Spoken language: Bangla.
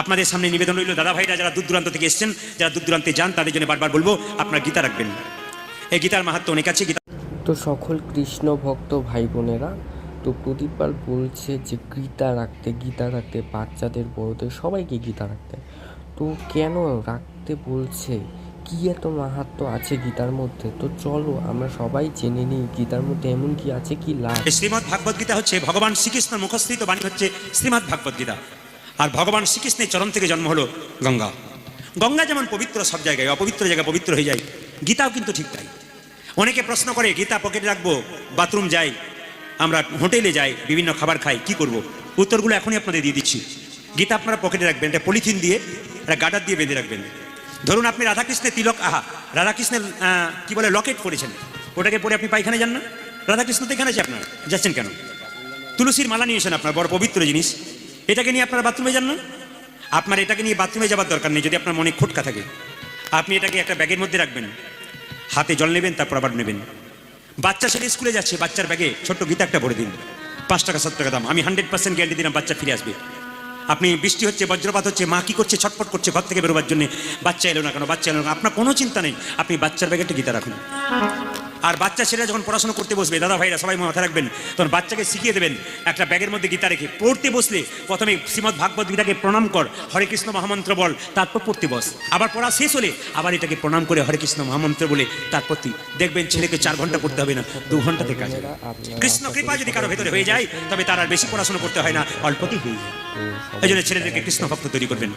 আপনাদের সামনে নিবেদন রইল, দাদা ভাইরা যারা দূর দূরান্ত থেকে এসেছেন, যারা দূর দূরান্তে যান, তাদের জন্য বারবার বলবো আপনার গীতা রাখবেন। এই গীতার মাহাত্ম্য অনেক আছে। গীতা তো সকল কৃষ্ণ ভক্ত ভাই বোনেরা, তো প্রদীপ পাল বলছে যে গীতা রাখতে বাচ্চাদের বড়দের সবাইকে গীতা রাখতে। তো কেন রাখতে বলছে, কি এত মাহাত্ম্য আছে গীতার মধ্যে? তো চলো আমরা সবাই জেনে নিই গীতার মধ্যে এমন কি আছে, কি লাভ। শ্রীমদ্ ভাগবত গীতা হচ্ছে ভগবান শ্রীকৃষ্ণ মুখস্থিত বাণী, হচ্ছে শ্রীমদ্ ভাগবত গীতা। আর ভগবান শ্রীকৃষ্ণের চরণ থেকে জন্ম হলো গঙ্গা। গঙ্গা যেমন পবিত্র সব জায়গায়, অপবিত্র জায়গায় পবিত্র হয়ে যায়, গীতাও কিন্তু ঠিক তাই। অনেকে প্রশ্ন করে গীতা পকেটে রাখবো, বাথরুম যাই, আমরা হোটেলে যাই, বিভিন্ন খাবার খাই, কি করব? উত্তরগুলো এখনই আপনাদের দিয়ে দিচ্ছি। গীতা আপনারা পকেটে রাখবেন, এটা পলিথিন দিয়ে, এটা গার্ডার দিয়ে বেঁধে রাখবেন। ধরুন আপনি রাধাকৃষ্ণের তিলক, রাধাকৃষ্ণের কি বলে লকেট পরেছেন, ওটাকে পরে আপনি পায়খানে যান না? রাধাকৃষ্ণ তো এখানে আছে, আপনার যাচ্ছেন কেন? তুলসীর মালা নিয়েছেন আপনার, বড় পবিত্র জিনিস, এটাকে নিয়ে আপনারা বাথরুমে যান না? আপনার এটাকে নিয়ে বাথরুমে যাওয়ার দরকার নেই। যদি আপনার মনে খোটকা থাকে, আপনি এটাকে একটা ব্যাগের মধ্যে রাখবেন, হাতে জল নেবেন, তারপর আবার নেবেন। বাচ্চা ছেলে স্কুলে যাচ্ছে, বাচ্চার ব্যাগে ছোট্ট গীতা একটা ভরে দিন, 5 টাকা 7 টাকা দাম। আমি 100% গ্যারান্টি দিলাম বাচ্চা ফিরে আসবে। আপনি বৃষ্টি হচ্ছে, বজ্রপাত হচ্ছে, মা কি করছে, ছটফট করছে ঘর থেকে বেরোবার জন্য, বাচ্চা এলো না কেন, বাচ্চা এলো না, আপনার কোনো চিন্তা নেই, আপনি বাচ্চার ব্যাগে একটা গীতা রাখুন। আর বাচ্চা ছেলেরা যখন পড়াশোনা করতে বসবে, দাদা ভাইরা সবাই মাথায় রাখবেন, তখন বাচ্চাকে শিখিয়ে দেবেন একটা ব্যাগের মধ্যে গীতা রেখে পড়তে বসলে প্রথমে শ্রীমদ্ ভাগবত গীতাকে প্রণাম কর, হরে কৃষ্ণ মহামন্ত্র বল, তারপর পড়তে বস। আবার পড়া শেষ হলে আবার এটাকে প্রণাম করে হরে কৃষ্ণ মহামন্ত্র বলে তারপর দেখবেন ছেলেকে 4 ঘন্টা পড়তে হবে না, 2 ঘন্টাতে কাজ হবে। কৃষ্ণ কৃপা যদি কারো ভেতরে হয়ে যায়, তবে তার আর বেশি পড়াশোনা করতে হয় না, অল্পতেই হয়ে যায়। এই জন্য ছেলেদেরকে কৃষ্ণ ভক্ত তৈরি করবেন।